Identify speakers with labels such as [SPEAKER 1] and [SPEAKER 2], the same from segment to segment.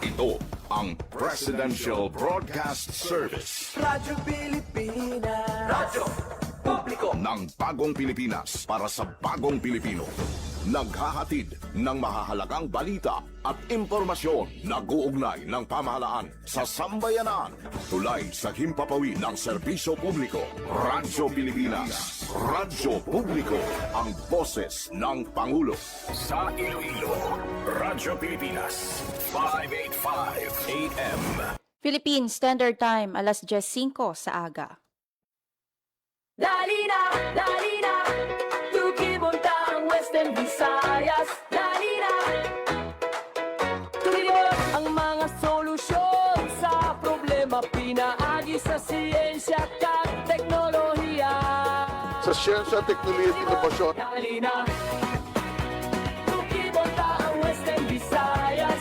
[SPEAKER 1] Ito ang Presidential Broadcast Service.
[SPEAKER 2] Radyo Pilipinas. Radyo Publiko
[SPEAKER 1] Ng bagong Pilipinas para sa bagong Pilipino. Naghahatid ng mahahalagang balita at impormasyon na guugnay ng pamahalaan sa sambayanan. Tulay sa himpapawid ng serbisyo publiko. Radyo Pilipinas. Radyo Publiko. Ang boses ng Pangulo. Sa Iloilo, Radyo Pilipinas. 585 AM.
[SPEAKER 3] Philippine Standard Time, alas 10:05 sa aga.
[SPEAKER 2] Dali na Tukibunta ang Western Visayas. Dali na Tuloy ang mga solusyon sa problema. Pinaagi sa siyensya at teknolohiya.
[SPEAKER 4] Sa siyensya, teknolohiya at inovasyon.
[SPEAKER 2] Dali na Tukibunta ang Western Visayas.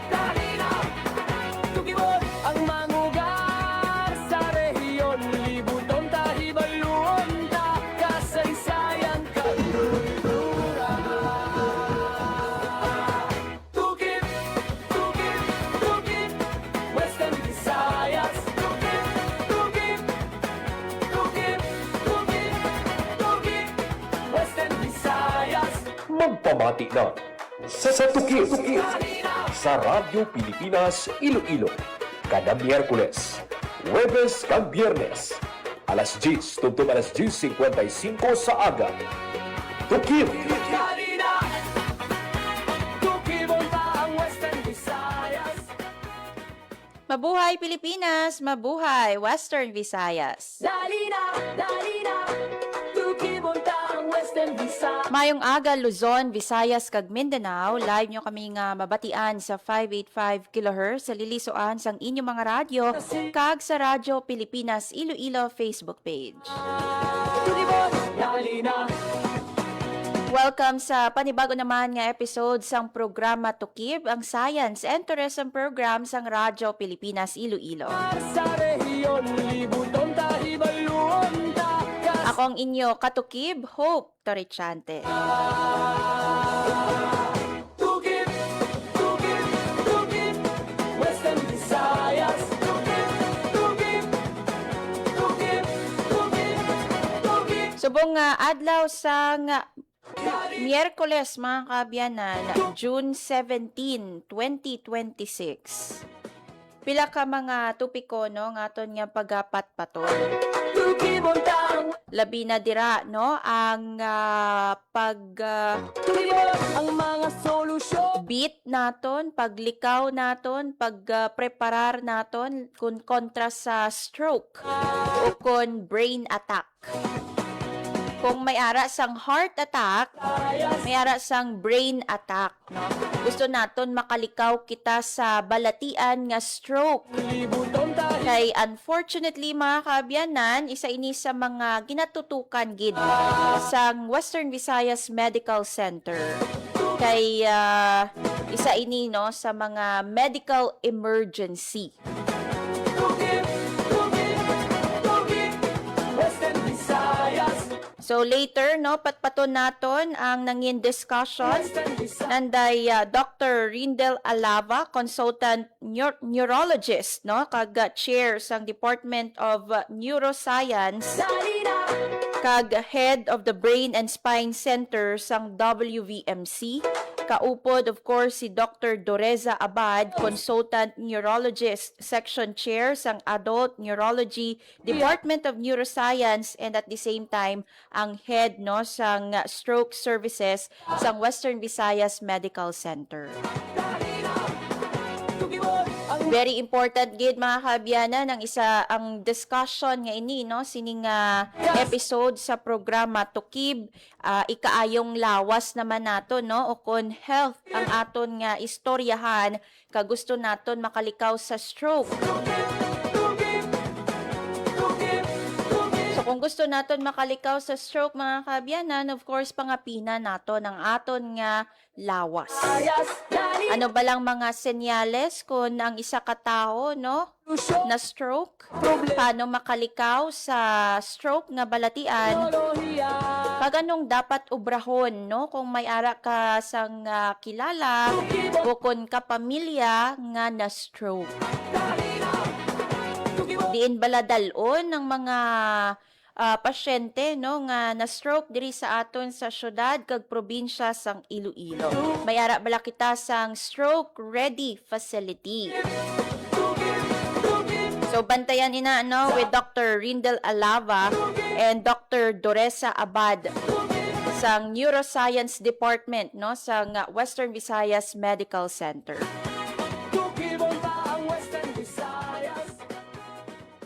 [SPEAKER 2] Dali na Tukibot ang mangugar sa rehiyon. Libuton tahibaluon na kasaysayan kalulura. Tukib Western Visayas. Tukib Western Visayas.
[SPEAKER 5] Magpamati na sa Tukib sa Radyo Pilipinas Iloilo kada Miyerkules, Huwebes kag Biyernes alas 10 tungtong alas 10:55 sa aga. Tukib
[SPEAKER 2] Dali na Tukibunta ang Western Visayas.
[SPEAKER 3] Mabuhay Pilipinas, mabuhay Western Visayas.
[SPEAKER 2] Dali na Tukibunta ang Western Visayas.
[SPEAKER 3] Mayong aga Luzon, Visayas kag Mindanao, live nyo kami nga mabatian sa 585 kHz sa lilisuan sang inyong mga radyo kag sa Radyo Pilipinas Iloilo Facebook page.
[SPEAKER 2] Tukibot, dali na
[SPEAKER 3] Welcome sa panibago naman nga episode sang programa Tukib, ang Science and Tourism Program sang Radyo Pilipinas Iloilo.
[SPEAKER 2] sa rehiyon. Libuton tahibaluon na
[SPEAKER 3] Ako ang inyo katukib, Hope Torrichante.
[SPEAKER 2] Tukib Western Visayas. Tukib
[SPEAKER 3] Subong nga adlaw sang Miyerkules mga kaabyanan, June 17, 2026. Pila ka mga tupiko no nga aton nga pagapat paton.
[SPEAKER 2] Tukibuntang
[SPEAKER 3] Labi na dira no ang
[SPEAKER 2] Tukibot ang mga solusyon.
[SPEAKER 3] beat naton, paglikaw naton, pagpreparar naton kun kontra sa stroke o kun brain attack. Kung may ara sang heart attack, may ara sang brain attack, no? Gusto naton makalikaw kita sa balatian nga stroke.
[SPEAKER 2] Libuton tahi
[SPEAKER 3] Kay unfortunately mga kaabyanan, isa ini sa mga ginatutukan gid sang Western Visayas Medical Center. Kay isa ini no sa mga medical emergency.
[SPEAKER 2] Tukib Western Visayas.
[SPEAKER 3] So later no patpaton naton ang nangin discussion
[SPEAKER 2] Western Visayas.
[SPEAKER 3] nanday Dr. Rindel Alava, consultant neurologist no kag chair sang Department of Neuroscience
[SPEAKER 2] Dali na
[SPEAKER 3] kag head of the Brain and Spine Center sang WVMC. Kaupod of course si Dr. Doreza Abad, consultant neurologist, section chair sang Adult Neurology Department of Neuroscience, and at the same time ang head no sang stroke services sang Western Visayas Medical Center.
[SPEAKER 2] Tukibot ang
[SPEAKER 3] Very important gid mga kaabyanan ang isa ang discussion nga ini no sining episode sa programa Tukib, ikaayong lawas naman nato no o kon health ang aton nga istoryahan kagusto naton makalikaw sa stroke. So kung gusto naton makalikaw sa stroke mga kaabyanan, of course pangapina naton ang aton nga lawas.
[SPEAKER 2] Visayas. Dali
[SPEAKER 3] Ano ba lang mga senyales kung ang isa ka tao no
[SPEAKER 2] solusyon.
[SPEAKER 3] na stroke?
[SPEAKER 2] Problema.
[SPEAKER 3] Paano makalikaw sa stroke nga balatian?
[SPEAKER 2] Teknolohiya.
[SPEAKER 3] Kag anong dapat ubrahon, no? Kung may ara ka sang kilala, bukon ka pamilya nga na-stroke. Diin bala dalon ng mga pasyente no nga na-stroke diri sa aton sa syudad kag probinsya sang Iloilo. May ara bala kita sang stroke ready facility. So bantayan ina no with Dr. Rindel Alava and Dr. Doresa Abad sang Neuroscience Department no sang Western Visayas Medical Center.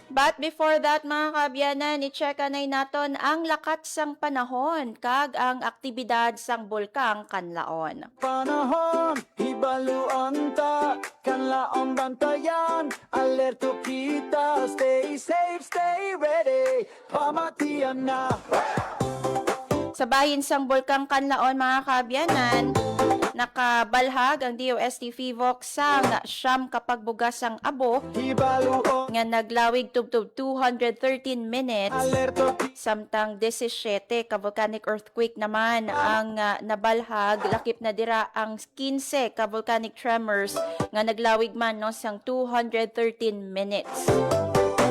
[SPEAKER 3] But before that mga kaabyanan, i-check anay naton ang lakat sang panahon kag ang aktibidad sang bulkang Kanlaon.
[SPEAKER 2] Panahon, hibaluan ta, kanlaon bantayan, alerto kita, stay safe, stay ready, pamatian na.
[SPEAKER 3] Sa bahin sang bulkang Kanlaon mga kaabyanan, nakabalhag ang DOST FIVOC sang siyam kapag bugas ang abo
[SPEAKER 2] Hibaluan,
[SPEAKER 3] nga naglawig tubtub 213 minutes
[SPEAKER 2] alerto
[SPEAKER 3] samtang 17 ka volcanic earthquake naman ang nabalhag lakip na dira ang 15 ka volcanic tremors nga naglawig man no sang 213 minutes.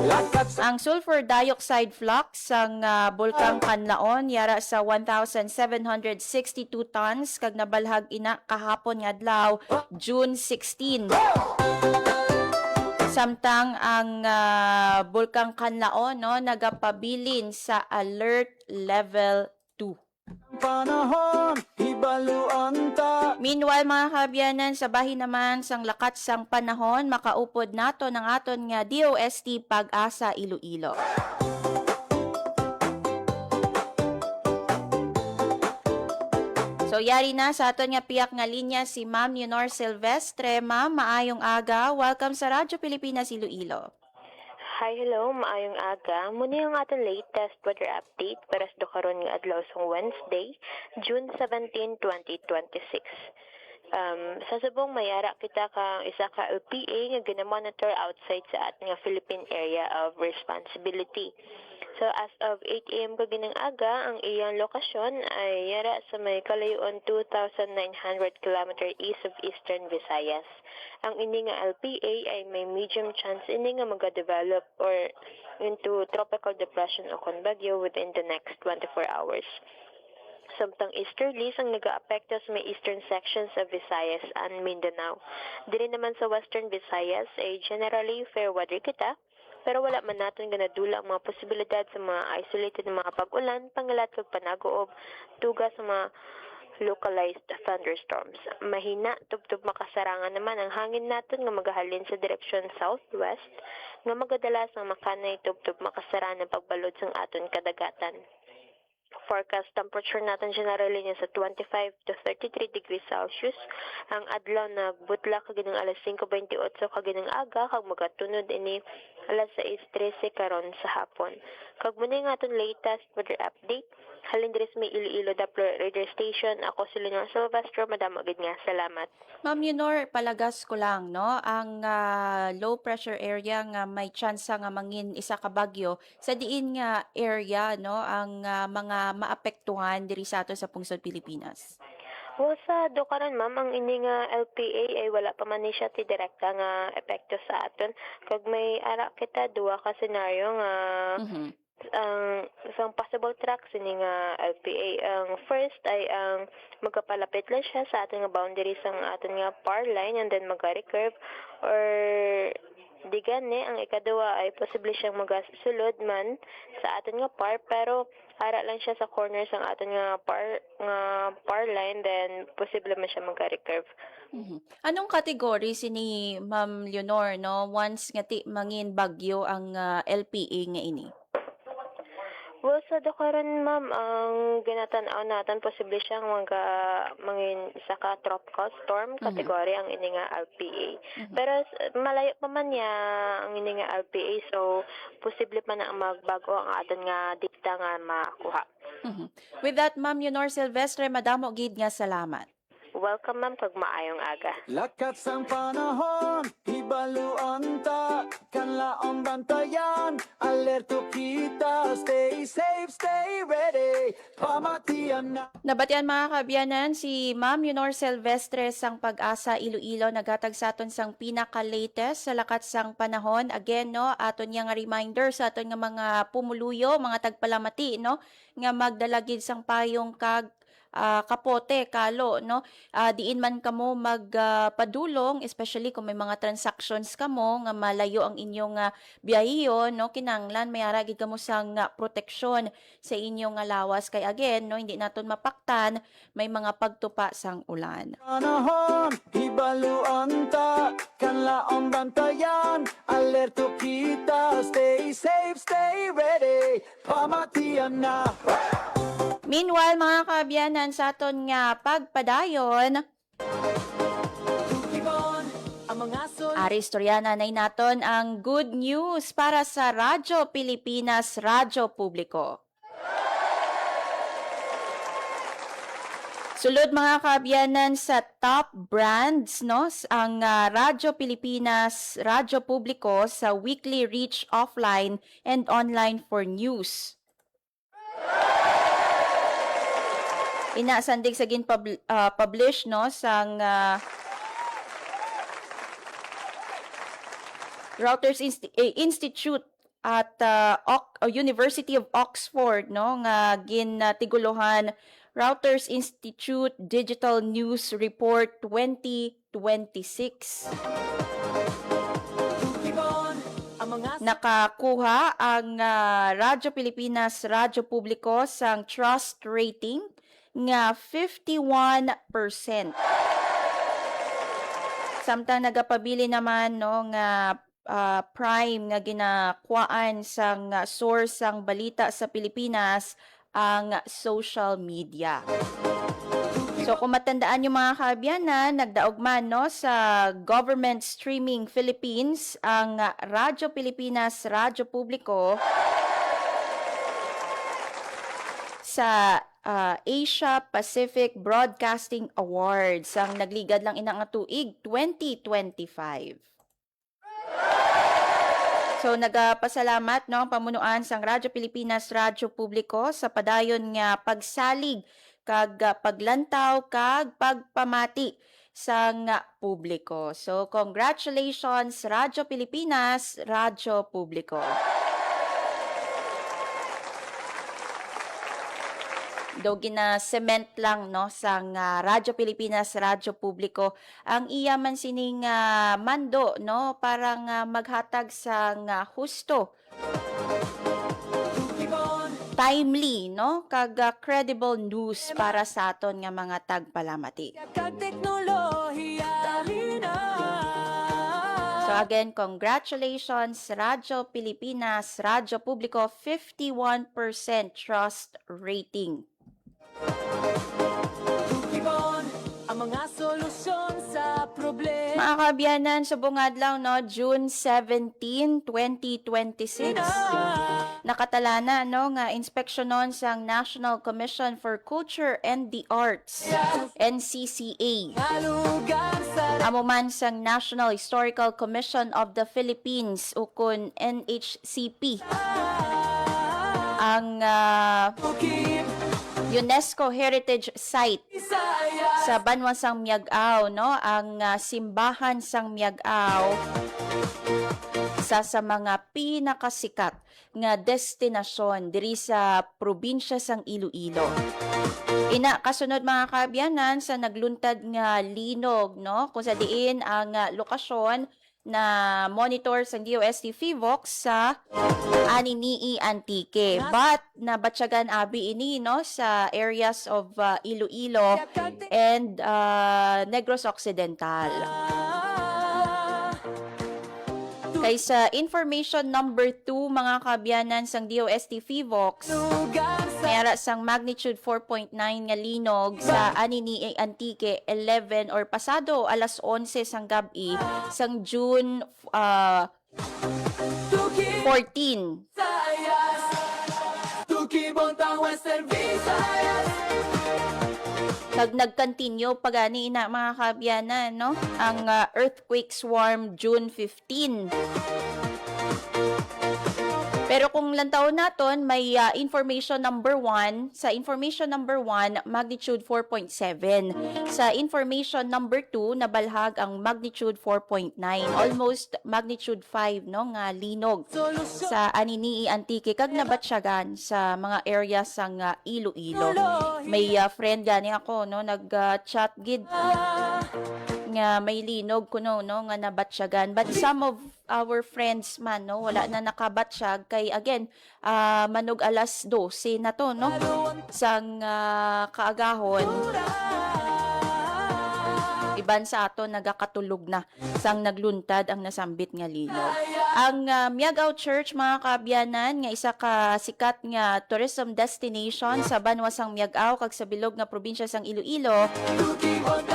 [SPEAKER 2] lakat sa
[SPEAKER 3] Ang sulfur dioxide flux sang bulkang Kanlaon yara sa 1,762 tons kag nabalhag ina kahapon nga adlaw June 16. Samtang ang bulkang Kanlaon no nagapabilin sa alert level 2.
[SPEAKER 2] panahon, hibaluan ta.
[SPEAKER 3] Meanwhile mga kabyanan, sa bahin naman sang lakat sang panahon, makaupod nato ng aton nga DOST Pag-asa Iloilo. So yari na sa aton nga piyak nga linya si Ma'am Leonor Silvestre. Ma'am, maayong aga. Welcome sa Radyo Pilipinas Iloilo.
[SPEAKER 6] Hi, hello, maayong aga. Muna yung ating latest weather update para sa karon nga adlaw sa Wednesday, June 17, 2026. Sa subong mayara kita ka isa ka LPA nga gina-monitor outside sa ating nga Philippine Area of Responsibility. So as of 8 a.m. kaginang aga, ang iyang lokasyon ay yara sa may kalayuan 2,900 km east of Eastern Visayas. Ang ini nga LPA ay may medium chance ini nga magadevelop or into tropical depression o bagyo within the next 24 hours. Samtang easterlies ang nag-aapekto sa may eastern sections of Visayas and Mindanao. Diri naman sa western Visayas ay generally fair weather kita, pero wala man natin ganadula ang mga posibilidad sa mga isolated na mga pag-ulan, pangalat kag panagoob, tuga sa mga localized thunderstorms. Mahina, tubtub makasarangan naman ang hangin natin nga magahalin sa direksyon southwest, nga magadalas ang makanay tubtub makasaran ng pagbalod sang aton kadagatan. Forecast temperature natin generally niya sa 25 to 33 degrees Celsius. Ang adlaw nagbutla kaginang alas 5:28 kaginang aga kag magatunod ini alas 6:13 karon sa hapon. Kag muna nga aton latest weather update. Halin diri sa may Iloilo Doppler Radio Station. Ako si Leonor Silvestre. Madamo gid nga. Salamat.
[SPEAKER 3] Ma'am Leonor, palagas ko lang, no? Ang low pressure area nga may chance nga mangin isa ka bagyo sa diin nga area, no? Ang mga maapektuhan diri sa ato sa pungsod Pilipinas.
[SPEAKER 6] Well, sa Dukaran, ma'am, ang ini nga LPA ay wala pa man ni siya ti direkta nga epekto sa aton. Kag may ara kita duwa ka senaryo nga ang isang possible tracks ini nga LPA. Ang first ay ang magkapalapit lang siya sa ating nga boundary sang ating nga power line and then mag-recurve or di gani ang ikaduwa ay posible siyang magasulod man sa ating nga par pero ara lang siya sa corner sang ating nga par line then posible man siya mag-recurve.
[SPEAKER 3] Anong category sini Ma'am Leonor, no? Once nga ti mangin bagyo ang LPA nga ini.
[SPEAKER 6] Well, sa Dukaran, ma'am, ang ginatanaw natin, posible siyang mangin isa ka tropical storm category ang ini nga LPA. Pero malayo pa man niya ang ini nga LPA, so posible pa na magbago ang aton nga dikta nga makuha.
[SPEAKER 3] With that, Ma'am Leonor Silvestre, madamo gid nga salamat.
[SPEAKER 6] Welcome ma'am, kag maayong aga.
[SPEAKER 2] Lakat sang panahon, hibaluan ta, kanlaong bantayan, alerto kita, stay safe, stay ready, pamatian na.
[SPEAKER 3] Nabatian mga kaabyanan, si Ma'am Yunor Silvestre sang Pag-asa Iloilo naghatag sa aton sang pinaka-latest sa lakat sang panahon. Again, no, aton nga reminder sa aton nga mga pumuluyo, mga tagpalamati, no, nga magdalagid sang payong kag kapote, kalo, no? Diin man kamo magpadulong, especially kung may mga transactions kamo nga malayo ang inyong biyahiyo, no? Kinanglan may ara gid kamo sang proteksyon sa inyong lawas kay again, no, hindi naton mapaktan may mga pagtupa sang ulan.
[SPEAKER 2] Panahon, hibaluan ta, kanlaong bantayan, alerto kita, stay safe, stay ready, pamatian na.
[SPEAKER 3] Meanwhile, mga kaabyanan, sa aton nga pagpadayon, Aristoryana na naton ang good news para sa Radyo Pilipinas, Radyo Publiko. Sulod mga kaabyanan sa top brands, no, ang Radyo Pilipinas, Radyo Publiko sa weekly reach offline and online for news. Inasandig sa publish, no, sang Reuters Institute at University of Oxford, no, nga gintiguluhan Reuters Institute Digital News Report 2026. Nakakuha ang Radyo Pilipinas, Radyo Publiko sang trust rating nga 51%. Samtang nagapabili naman, no, nga prime nga ginakuhaan sang source sang balita sa Pilipinas ang social media. So kung matandaan yung mga kaabyanan, nagdaog man, no, sa Government Streaming Philippines ang Radyo Pilipinas, Radyo Publiko sa Asia Pacific Broadcasting Awards ang nagligad lang inang tuig 2025. So nagapasalamat, no, ang pamunuan sang Radyo Pilipinas, Radyo Publiko sa padayon nga pagsalig kag paglantaw kag pagpamati sang publiko. So congratulations Radyo Pilipinas, Radyo Publiko. Do gina-cement lang, no, sang Radyo Pilipinas, Radyo Publiko ang iya man sining mando, no, parang maghatag sang husto, timely, no, kag credible news para sa aton nga mga tagpalamati. So again, congratulations Radyo Pilipinas, Radyo Publiko, 51% trust rating. Ang mga solusyon sa problema. Mga kaabyanan, sa bungadlaw, no, June 17, 2026, nakatalana, no, nga inspeksyonon sang National Commission for Culture and the Arts, NCCA. Amo man sang National Historical Commission of the Philippines, ukon NHCP. Ang UNESCO Heritage Site sa Banwa sang Miagao, no, ang simbahan sang Miagao, isa sa mga pinakasikat nga destinasyon diri sa probinsya sang Iloilo. Ina kasunod mga kaabyanan sa nagluntad nga linog, no, kung sa diin ang lokasyon na monitor sa DOST FIVOX sa Aninii Antique. But nabatyagan abi ini, no, sa areas of Iloilo and Negros Occidental. Kaysa information number 2 mga kaabyanan sang DOST FIVOX, mayara sang magnitude 4.9 nga linog sa Aninii Antique 11 or pasado alas 11 sang gabi sang June 14. Kag nag-continue pagani ina mga kaabyanan, no? Ang earthquake swarm June 15. Pero kung lantaw naton, may information number 1. Sa information number 1, magnitude 4.7. Sa information number 2, nabalhag ang magnitude 4.9. Almost magnitude 5, no? Nga linog sa Anini, Antique. Kag nabatsyagan sa mga area sang Iloilo. May friend gani ako, no? Nag-chat gid nga may linog kuno, no? Nga nabatsyagan. But some of our friends man, no, wala na nakabatsyag kay again manog alas 12 na to, no, sang kaagahon iban sa ato nagakatulog na sang nagluntad ang nasambit nga linog. Ang Miagao Church mga kaabyanan nga isa ka sikat nga tourism destination sa banwasang Miagao kag sa bilog nga probinsya sang Iloilo,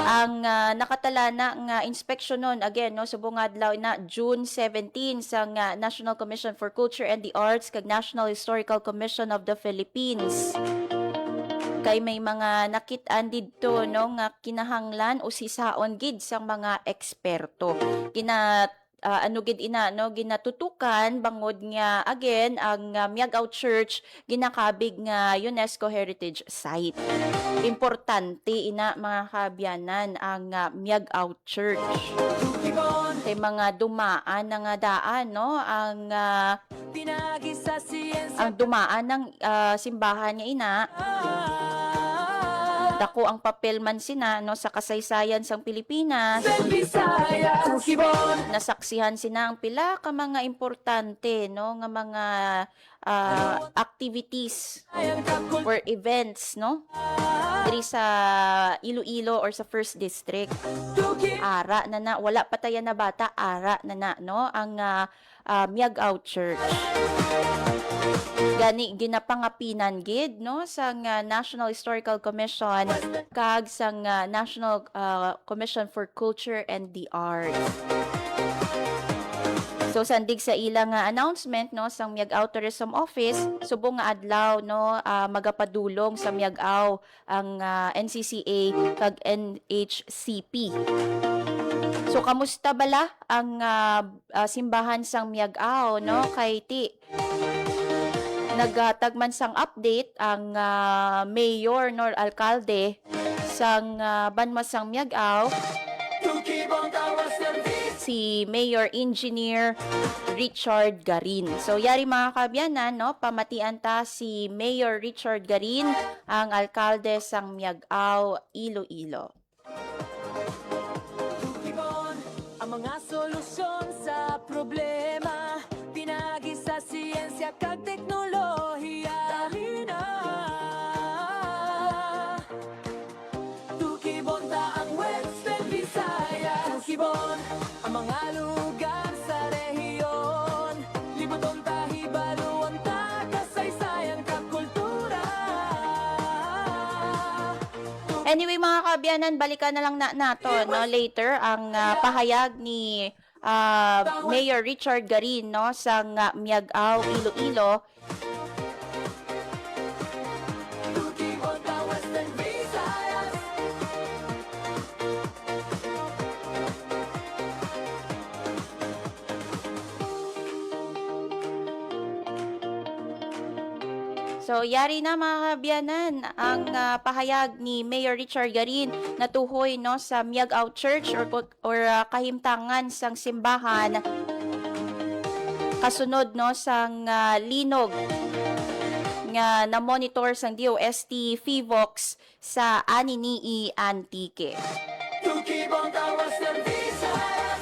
[SPEAKER 3] ang nakatala na nga inspeksyonon again, no, subong adlaw na June 17 sang National Commission for Culture and the Arts kag National Historical Commission of the Philippines. Kay may mga nakit-an didto, no, nga kinahanglan o sisaon gid sang mga eksperto. Ano gid ina, no, ginatutukan bangod nga again ang Miagao Church ginakabig nga UNESCO Heritage Site. Importante ina mga kaabyanan ang Miagao Church. Kay mga dumaan na nga daan, no, ang dumaan ng simbahan nga ina. Dako ang papel man sina, no, sa kasaysayan sang Pilipinas. Nasaksihan sina ang pila ka mga importante, no, nga mga activities or events, no, diri sa Iloilo or sa First District. Ara na wala pa tayo na bata, ara na, no, ang Miagao Church. Gani ginapangapinan gid, no, sang National Historical Commission kag sang National Commission for Culture and the Arts. So sandig sa ilang announcement, no, sang Miagao Tourism Office subong nga adlaw, no, magapadulong sa Miagao ang NCCA kag NHCP. So kamusta bala ang simbahan sang Miagao, no, kay ti nagtagman sang update ang mayor nor alkalde sang banmasang Miagao, si Mayor Engineer Richard Garin. So yari mga kaabyanan, no, pamatian ta si Mayor Richard Garin, ang alkalde sang Miagao, Iloilo.
[SPEAKER 2] Ang mga solusyon sa problema pinagi sa siyensya kag teknolohiya. Dali na Tukibon ta ang Western Visayas. Tukibon ang mga lugar sa rehiyon. Libuton ta hibaluan ta kasaysayan kag kultura.
[SPEAKER 3] Anyway mga kaabyanan, balikan na lang nato, no, later ang pahayag ni Mayor Richard Garin, no, sang Miagao, Iloilo.
[SPEAKER 2] Tukibon ta Western Visayas.
[SPEAKER 3] 'So yari na mga kaabyanan ang pahayag ni Mayor Richard Garin na tuhoy, no, sa Miagao Church or kahimtangan sang simbahan kasunod, no, sang linog nga na-monitor sang DOST FIVOX sa Anini, Antique.
[SPEAKER 2] Tukibon ta Western Visayas.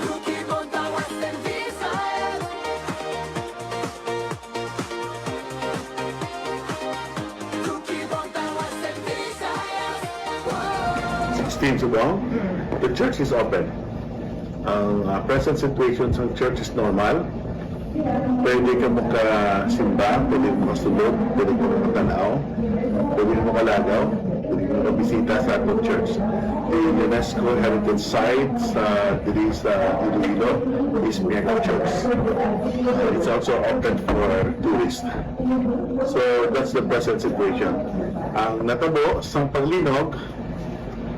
[SPEAKER 2] Tukibon ta Western Visayas. Tukibon ta Western Visayas.
[SPEAKER 4] 16 Subong, the church is open. Ang present situation sa church is normal. Pwede ka makasimba, pwede mo makasulog, pwede mo makatanaw, pwede mo makalagaw, pwede mo makabisita sa atong church. The UNESCO Heritage Site sa diri sa Iloilo is Miagao Church. It's also open for tourists. So that's the present situation. Ang natabo sa paglinog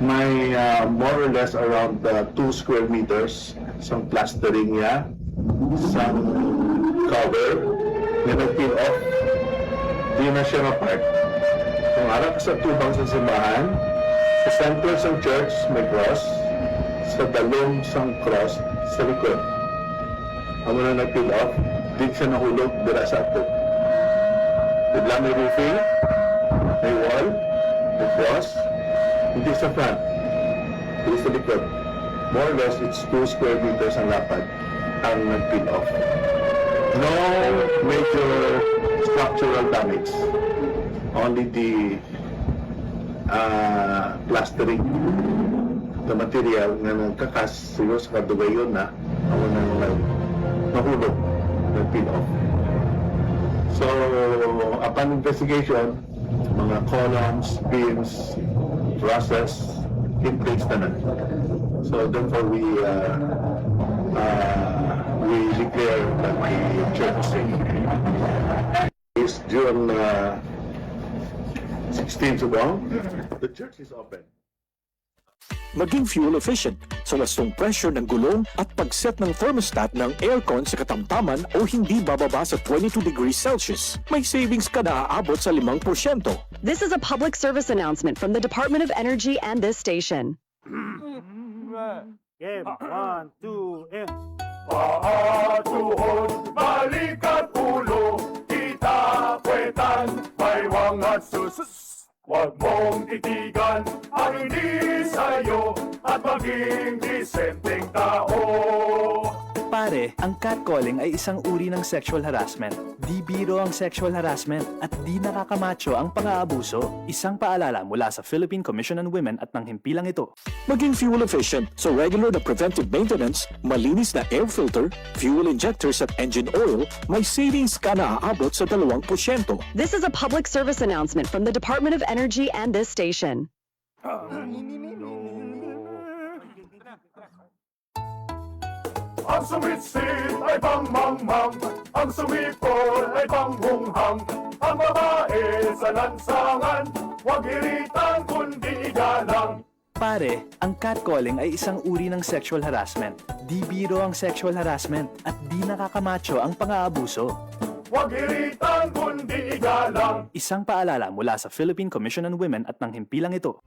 [SPEAKER 4] may more or less around 2 square meters sa plastering niya, sa cover na nag-peel off. Di na siya ma-part. Kung harap sa tubang sa simbahan, sa center sa church may cross, sa dalong sa cross sa likod. Ang muna nag-peel off, di siya nahulog dira sa ato. Bigla may roofing, may wall, may cross, hindi sa front, hindi sa likod. More or less, it's 2 square meters ang lapad ang nag-peel off. No major structural damage. Only the plastering, the material na nagkakas siguro sa kadugayon na ako nang nahulog, nag-peel off. So, upon investigation, mga columns, beams, trusses, in place na. So, therefore, we declare that the church is June 16 to go. The church is open.
[SPEAKER 5] Maging fuel efficient sa wastong pressure ng gulong at pag-set ng thermostat ng aircon sa katamtaman o hindi bababa sa 22 degrees Celsius. May savings ka na aabot sa 5%.
[SPEAKER 7] This is a public service announcement from the Department of Energy and this station.
[SPEAKER 8] Game, 1, 2, and...
[SPEAKER 9] Paatuhod, balikat ulo, itapuetan, may wangat susus. Huwag mong titigan ang hindi sa'yo at maging disenteng tao.
[SPEAKER 8] Pare, ang catcalling ay isang uri ng sexual harassment. Di biro ang sexual harassment at di nakakamacho ang pang-aabuso. Isang paalala mula sa Philippine Commission on Women at ng himpilang ito.
[SPEAKER 5] Maging fuel efficient sa regular na preventive maintenance, malinis na air filter, fuel injectors at engine oil, may savings ka na aabot sa 2%.
[SPEAKER 7] This is a public service announcement from the Department of Energy and this station.
[SPEAKER 9] Ang sumitsit ay pangmangmang, ang sumipol ay panghunghang, ang babae sa lansangan, huwag iritan kundi igalang.
[SPEAKER 8] Pare, ang catcalling ay isang uri ng sexual harassment. Di biro ang sexual harassment at di nakakamacho ang pang-aabuso.
[SPEAKER 9] Huwag iritan kundi igalang.
[SPEAKER 8] Isang paalala mula sa Philippine Commission on Women at ng himpilang ito.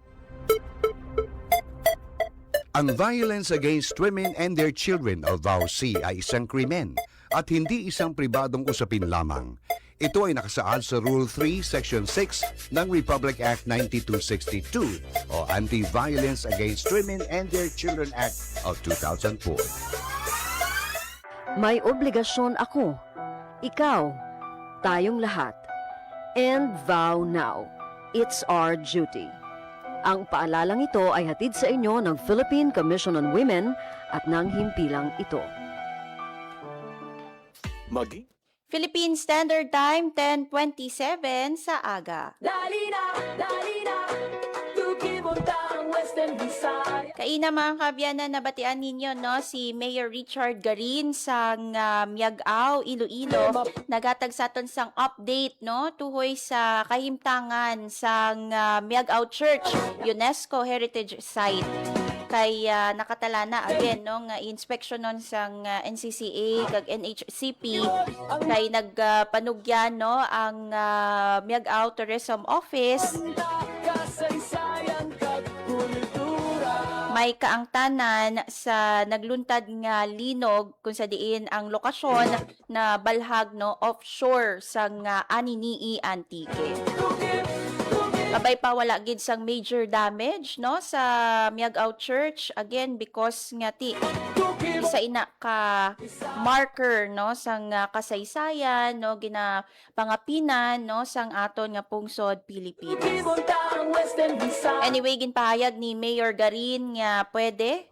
[SPEAKER 10] Ang violence against women and their children o VAUC ay isang krimen at hindi isang pribadong usapin lamang. Ito ay nakasaad sa Rule 3, Section 6 ng Republic Act 9262 o Anti-Violence Against Women and Their Children Act of 2004.
[SPEAKER 11] May obligasyon ako, ikaw, tayong lahat. And vow now. It's our duty. Ang paalalang ito ay hatid sa inyo ng Philippine Commission on Women at ng himpilang ito.
[SPEAKER 5] Maging
[SPEAKER 3] Philippine Standard Time, 10:27 sa aga.
[SPEAKER 2] Dali na, tukipunta ang Western Visayas.
[SPEAKER 3] Kaina mga kabyanan, nabatian ninyo no si Mayor Richard Garin sang Miagao, Iloilo, nagatag sa aton sang update no tuhoy sa kahimtangan sang Miagao Church UNESCO Heritage Site. Kay nakatalana again no nga inspeksyonon sang NCCA kag NHCP kay nagpanugyan no ang Miagao Tourism Office. May kaangtanan sa nagluntad nga linog kung sa diin ang lokasyon na balhag no offshore sang Aninii Antique. Abay pa wala gid sang major damage no sa Miagao Church again because nga ti isa ina ka marker no sang kasaysayan no ginapangapinan no sang aton nga pungsod Pilipinas. Anyway ginpahayag ni Mayor Garin nga pwede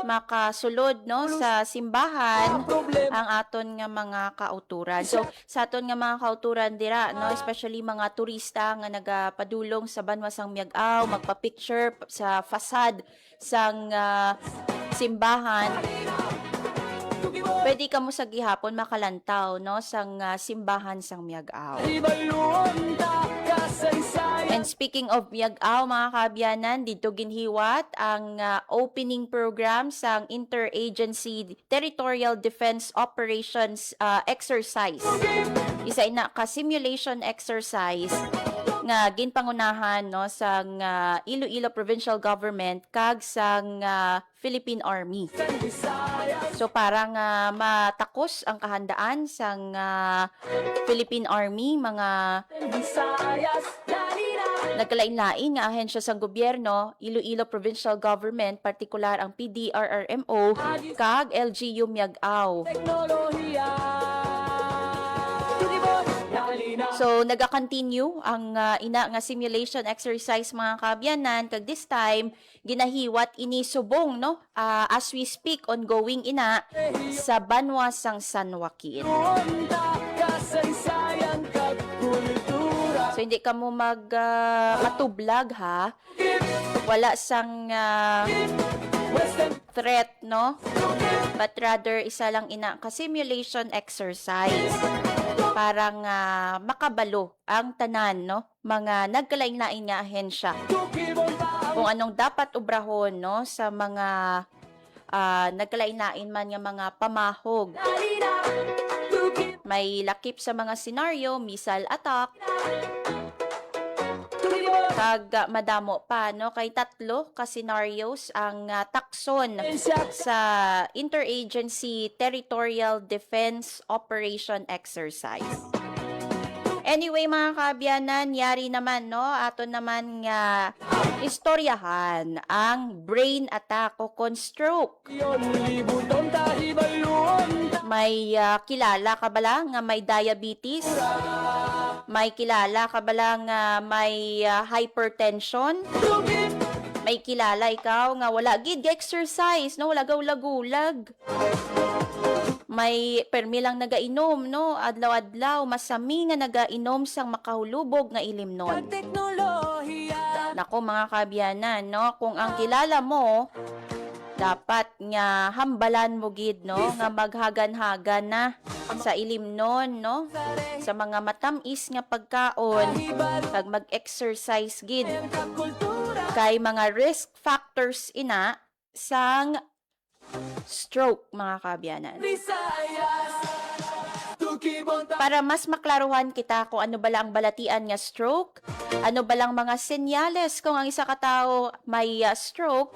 [SPEAKER 3] makasulod no sa simbahan ang aton nga mga kauturan. So sa aton nga mga kauturan dira no especially mga turista nga nagapadulong sa banwa sang Miagao magpa-picture sa fasad sang simbahan Pwede ka mo sa gihapon makalantaw no sang simbahan sang Miag-aw.
[SPEAKER 2] Ibaluon ta kasaysayan.
[SPEAKER 3] And speaking of Miag-aw, mga kaabyanan, dito ginhiwat ang opening program sang Interagency Territorial Defense Operations exercise. Isa ina ka simulation exercise nga ginpangunahan no sang Iloilo Provincial Government kag sang Philippine Army. So parang matakos ang kahandaan sang Philippine Army, mga nagkalain-lain nga ahensya sang gobyerno, Iloilo Provincial Government, partikular ang PDRRMO kag LGU Miag-aw. So naga-continue ang ina nga simulation exercise, mga kaabyanan, kag this time ginahiwat ini subong no as we speak, ongoing ina sa Banwa sang San Joaquin. So hindi ka mo matublag ha. Wala sang threat no, but rather isa lang ina ka simulation exercise. Parang makabalo ang tanan no, mga nagkalain-lain nga ahensya kung anong dapat obrahon no sa mga nagkalain-lain man nga mga pamahog. May lakip sa mga senaryo, missile attack, kag madamo pa no, kay 3 ka scenarios ang takson sa Interagency Territorial Defense Operation Exercise. Anyway, mga kaabyanan, yari naman no, ato naman nga istoryahan ang brain attack o stroke. May kilala ka bala nga may diabetes? May kilala ka bala nga may hypertension? May kilala ikaw nga wala gid exercise no, wala gawlag-gulag? May permi lang nagainom no, adlaw-adlaw masami nga nagainom sang makahulubog nga ilimnon. Nako, mga kaabyanan no, kung ang kilala mo dapat nga hambalan mo gid no, nga maghagan-hagan na sa ilimnon no, sa mga matamis nga pagkaon, kag mag-exercise gid, kay mga risk factors ina sang stroke, mga kaabyanan. Para mas maklaruhan kita kung ano bala ang balatian nga stroke, ano balang mga senyales kung ang isa ka tawo may stroke,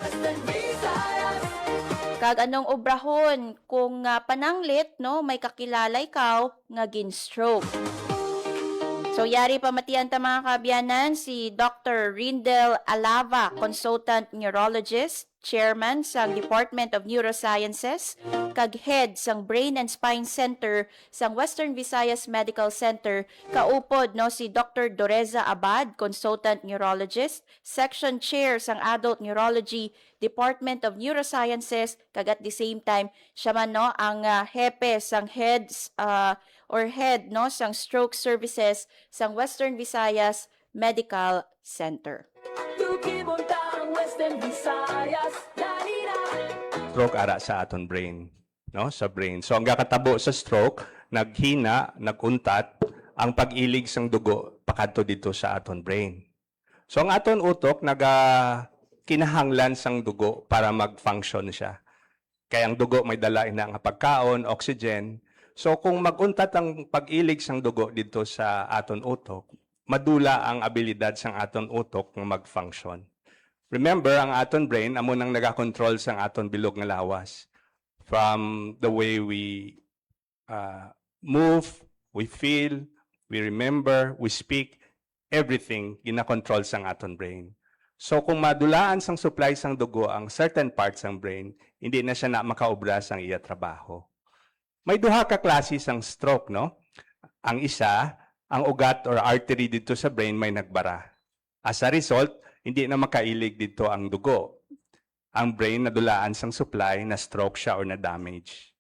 [SPEAKER 3] kag anong obrahon kung pananglit no, may kakilala ikaw nga gin-stroke. So yari pamatian ta, mga kaabyanan, si Dr. Rindel Alava, consultant neurologist, chairman sang Department of Neurosciences, kag head sang Brain and Spine Center sang Western Visayas Medical Center. Kaupod no si Dr. Doreza Abad, consultant neurologist, section chair sang Adult Neurology, Department of Neurosciences, kag at the same time siya man no ang hepe sang heads head no sang Stroke Services sang Western Visayas Medical Center.
[SPEAKER 12] Stroke ara sa aton brain, no? Sa brain. So ang gakatabo sa stroke, naghina, naguntat ang pag-ilig sang dugo pakadto dito sa aton brain. So ang aton utok kinahanglan sang dugo para mag-function siya. Kaya ang dugo may dala ina nga pagkaon, oxygen. So kung maguntat ang pag-ilig sang dugo dito sa aton utok, madula ang abilidad sang aton utok nga mag-function. Remember, ang aton brain amo nang nagakontrol sang aton bilog nga lawas. From the way we move, we feel, we remember, we speak, everything gina-control sang aton brain. So kung madulaan sang supply sang dugo ang certain parts sang brain, hindi na siya na makaobra sang iya trabaho. May duha ka klase sang stroke, no? Ang isa, ang ugat or artery dito sa brain may nagbara. As a result, hindi na makailig dito ang dugo. Ang brain nadulaan sang supply, na stroke siya or na damage.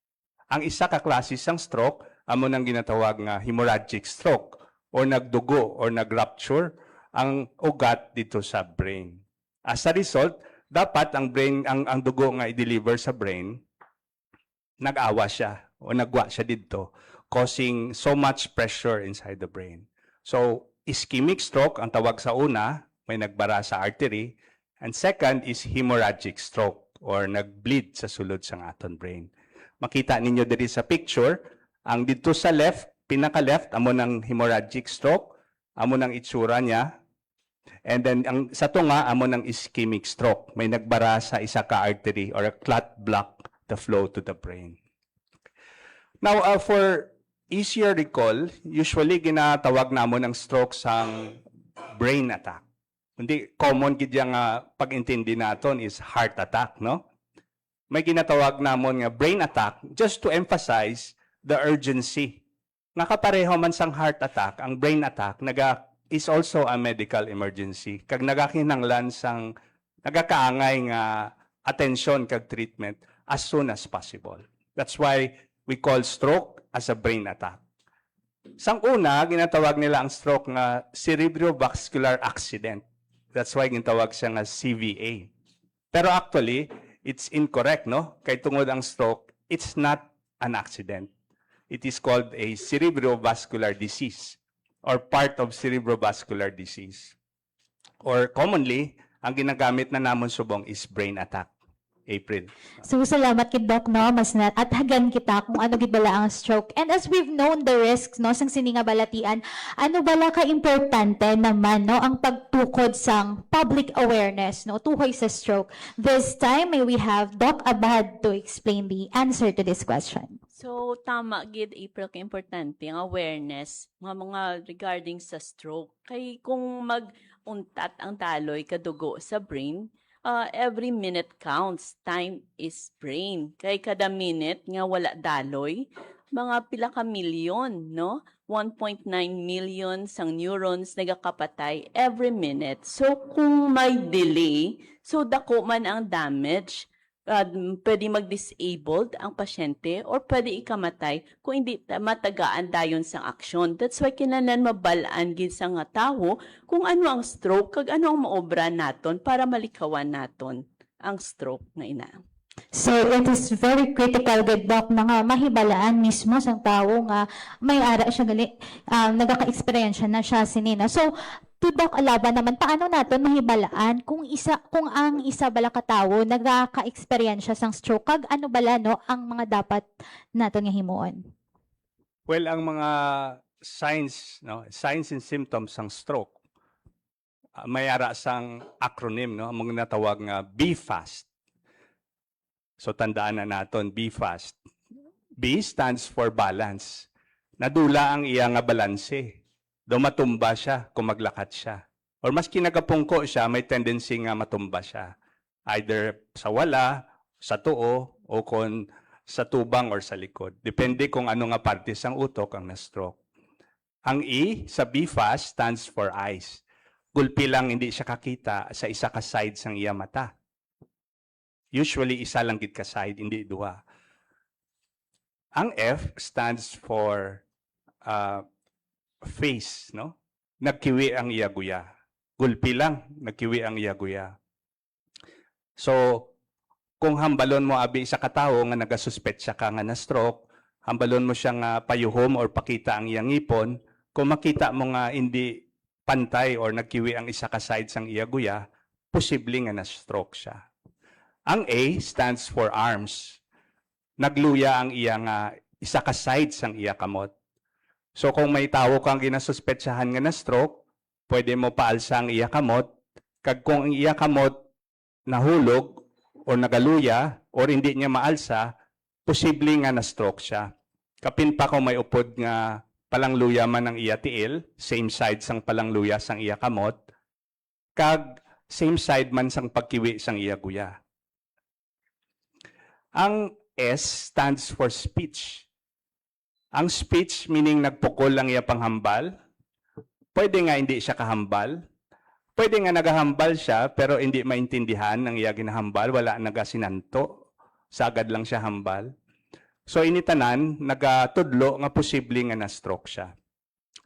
[SPEAKER 12] Ang isa ka klase sang stroke, amo nang ginatawag nga hemorrhagic stroke or nagdugo or nagrupture ang ugat dito sa brain. As a result, dapat ang dugo nga i-deliver sa brain nag-awa siya o nagwa siya dito, causing so much pressure inside the brain. So, ischemic stroke, ang tawag sa una, may nagbara sa artery. And second is hemorrhagic stroke or nag-bleed sa sulod sa aton brain. Makita ninyo diri sa picture, ang dito sa left, pinaka-left, amo ng hemorrhagic stroke, amo ng itsura niya. And then, ang sa tunga, amo ng ischemic stroke. May nagbara sa isa ka artery or a clot block the flow to the brain. Now, for easier recall, usually ginatawag namo ng stroke sang brain attack. Hindi common gid yang pag-intindi naton is heart attack, no? May ginatawag namon nga brain attack just to emphasize the urgency. Nakapareho man sang heart attack, ang brain attack is also a medical emergency. Kag nagakinahanglan sang nagakaangay nga attention kag treatment as soon as possible. That's why we call stroke as a brain attack. Sang una, ginatawag nila ang stroke nga cerebrovascular accident. That's why ginatawag siya nga CVA. Pero actually, it's incorrect, no? Kay tungod ang stroke, it's not an accident. It is called a cerebrovascular disease or part of cerebrovascular disease. Or commonly, ang ginagamit na namon subong is brain attack. April.
[SPEAKER 13] So, salamat kid Doc, no? Mas na, at hagan kita kung ano gibala ang stroke. And as we've known the risks, no, sang sininga balatian, ano bala ka importante naman, no, ang pagtukod sang public awareness, no, tuhoy sa stroke. This time, may we have Doc Abad to explain the answer to this question.
[SPEAKER 14] So, tama, gid April, ka importante ang awareness, mga regarding sa stroke. Kay kung mag-untat ang taloy kadugo sa brain, every minute counts. Time is brain. Kay kada minute nga wala daloy, mga pila ka milyon, no? 1.9 million sang neurons nagakapatay every minute. So, kung may delay, so dako man ang damage, pwede mag-disabled ang pasyente or pwede ikamatay kung hindi matagaan dayon sang aksyon. That's why kinahanglan mabalaan gid sa nga tawo kung ano ang stroke kag ano ang maobra naton para malikawan naton ang stroke nga ina.
[SPEAKER 13] So, it is very critical, good Doc, na nga mahibalaan mismo sang tawo nga may ara siya gali, nagaka-experience na siya sinina. So, to Doc Alaba naman, paano natin mahibalaan kung ang isa bala ka tawo nagaka-experience siya sang stroke, kag ano bala, no, ang mga dapat natin nga himuon?
[SPEAKER 12] Well, ang mga signs, no, signs and symptoms ng stroke, may ara sang acronym, no, ang mga natawag nga BFAST. So tandaan na naton, BFAST. B stands for balance. Nadula ang iya nga balanse. Do matumba siya kung maglakat siya. Or mas kinagapungko siya, may tendency nga matumba siya. Either sa wala, sa tuo, o kung sa tubang or sa likod. Depende kung ano nga parte sang utok ang na-stroke. Ang E sa BFAST stands for eyes. Gulpi lang hindi siya kakita sa isa ka side sang iya mata. Usually, isa lang gid ka side, hindi duha. Ang F stands for face, no? Nagkiwi ang iya guya. Gulpi lang, nagkiwi ang iya guya. So, kung hambalon mo abi sa katawo nga nagasuspetsya ka nga na stroke, hambalon mo siya nga payuhom or pakita ang iyang ngipon, kung makita mo nga hindi pantay or nagkiwi ang isa ka side sang iya guya, posible nga na stroke siya. Ang A stands for arms. Nagluya ang iya nga isa ka side sang iya kamot. So kung may tawo kang ginasuspetsahan nga na stroke, pwede mo paalsa ang iya kamot. Kag kung ang iya kamot nahulog o nagaluya o hindi niya maalsa, posible nga na stroke siya. Kapin pa kung may upod nga palangluya man ang iya tiil, same side sang palangluya sang iya kamot, kag same side man sang pagkiwi sang iya guya. Ang S stands for speech. Ang speech meaning nagpukol ang iya panghambal. Pwede nga hindi siya kahambal. Pwede nga nagahambal siya pero hindi maintindihan ng iya ginahambal, wala nagasinanto. Sagad lang siya hambal. So initanan, nagatudlo nga posible nga na-stroke siya.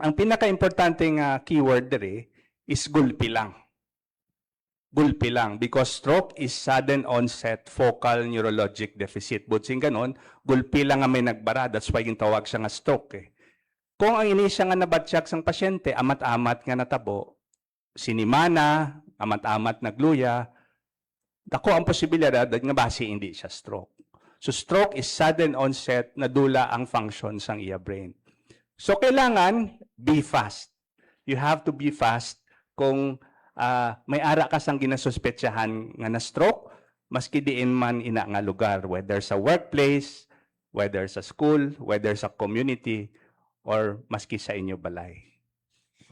[SPEAKER 12] Ang pinaka-importante nga keyword dere is gulpi lang. gulpi lang because stroke is sudden onset focal neurologic deficit. Butsing ganon, gulpi lang nga may nagbara. That's why yung tawag siya nga stroke. Kung ang inisya nga nabatsak sang pasyente, amat-amat nga natabo, sinimana, amat-amat nagluya, dako ang posibilidad nga base hindi siya stroke. So stroke is sudden onset na dula ang function sang iya brain. So kailangan be fast. You have to be fast kung may ara ka sang ginasuspetsahan nga na stroke, maski diin man ina nga lugar, whether sa workplace, whether sa school, whether sa community, or maski sa inyo balay.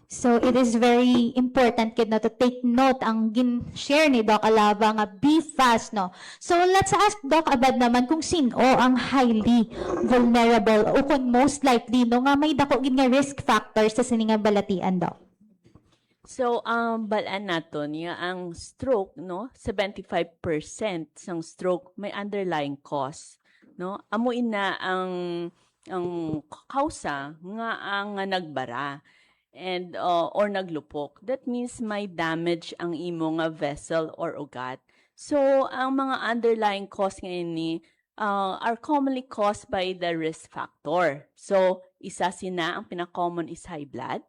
[SPEAKER 13] So it is very important kid no to take note ang gin-share ni Doc Alava nga be fast no. So let's ask Doc Abad naman kung sino ang highly vulnerable o kung most likely no nga may dako gin nga risk factors sa sininga balatian Doc.
[SPEAKER 14] So, balaan naton nga ang stroke, no? 75% sang stroke may underlying cause, no? Amuin na ang kausa nga ang nagbara and or naglupok. That means may damage ang imo nga vessel or ugat. So, ang mga underlying cause ngayon ni are commonly caused by the risk factor. So, isa sina ang pinaka-common is high blood,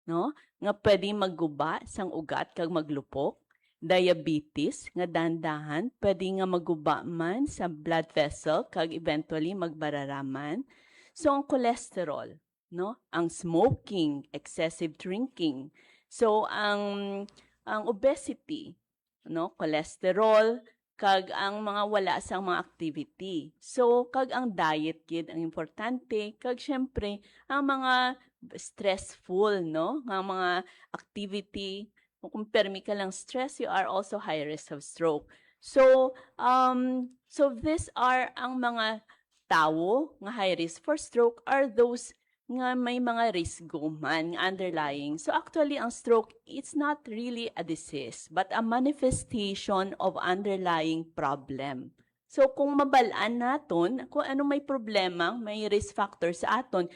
[SPEAKER 14] no? Nga pwede magguba sang ugat kag maglupok, diabetes nga dandahan pwede nga magguba man sa blood vessel kag eventually magbararaman. So ang cholesterol, no, ang smoking, excessive drinking. So ang obesity, no, cholesterol kag ang mga wala sang mga activity. So kag ang diet gid ang importante kag syempre ang mga stressful, no? Nga mga activity, kung permi ka lang stress, you are also high risk of stroke. So, these are ang mga tao nga high risk for stroke are those nga may mga risk man underlying. So actually, ang stroke, it's not really a disease, but a manifestation of underlying problem. So kung mabalaan naton, kung ano may problema, may risk factor sa aton,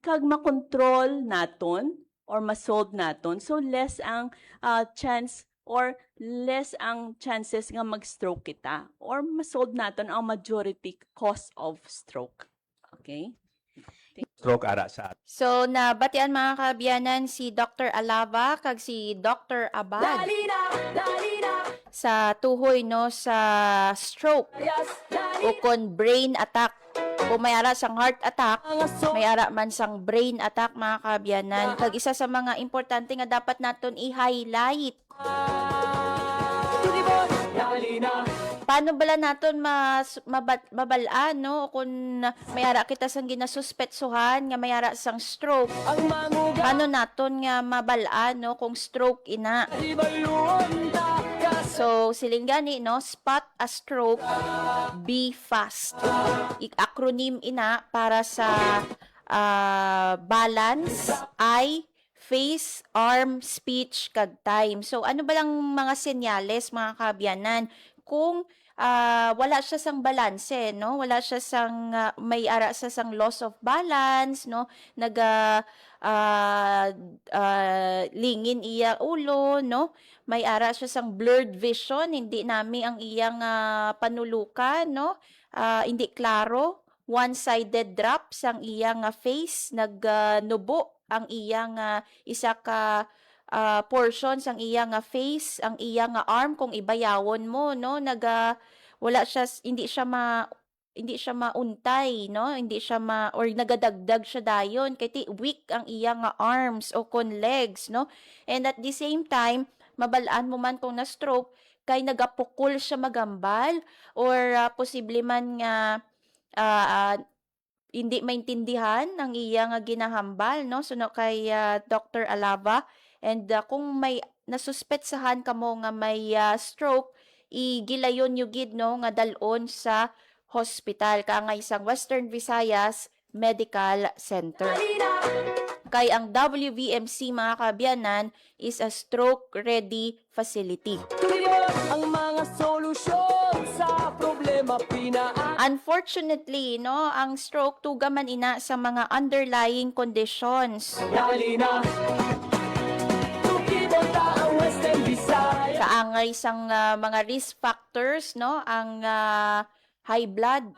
[SPEAKER 14] kag makontrol naton or masolve naton, so less ang chance or less ang chances nga mag-stroke kita or masolve naton ang majority cause of stroke. Okay?
[SPEAKER 12] Stroke ara sa atin.
[SPEAKER 3] So nabatian mga kabiyanan si Dr. Alava kag si Dr. Abad sa tuhoy no sa stroke o kon brain attack. Kung may ara sang heart attack, may ara man sang brain attack mga kabiyanan. Kag isa sa mga importante nga dapat naton i-highlight. Paano bala naton mabalaan no kung may ara kita sang ginasuspetsuhan nga may ara sang stroke? Paano naton nga mabalaan no kung stroke ina? So, silingani, no? Spot a stroke, be fast. Acronym ina para sa balance, eye, face, arm, speech, kag time. So, ano ba lang mga senyales, mga kabiyanan? Kung wala siya sang balanse, no? Wala siya sang, may ara sa sang loss of balance, no? Lingin iya ulo, no? May ara siya sang blurred vision, hindi nami ang iyang panulukan, no? Hindi klaro, one-sided drop sang iyang face, nagnubo ang iyang isa ka portion sang iyang face, ang iyang arm kung ibayawon mo, no? Wala siya, hindi siya mauntay, no? Hindi siya or nagadagdag siya dayon kay weak ang iyang arms o kon legs, no? And at the same time, mabalaan mo man kung na-stroke, kay nagapukul siya magambal or posible man nga hindi maintindihan ang iyang ginahambal, no? So, no, kay Dr. Alava, and kung may nasuspetsahan ka mo nga may stroke, igilayon yung gid, no, nga dalon sa hospital, ka nga isang Western Visayas Medical Center. Kay ang WVMC mga kabiyanan is a stroke-ready facility.
[SPEAKER 2] Ang mga solusyon sa problema
[SPEAKER 3] Unfortunately, no, ang stroke tuga man ina sa mga underlying conditions.
[SPEAKER 2] Sa
[SPEAKER 3] ang isang mga risk factors, no, ang high blood,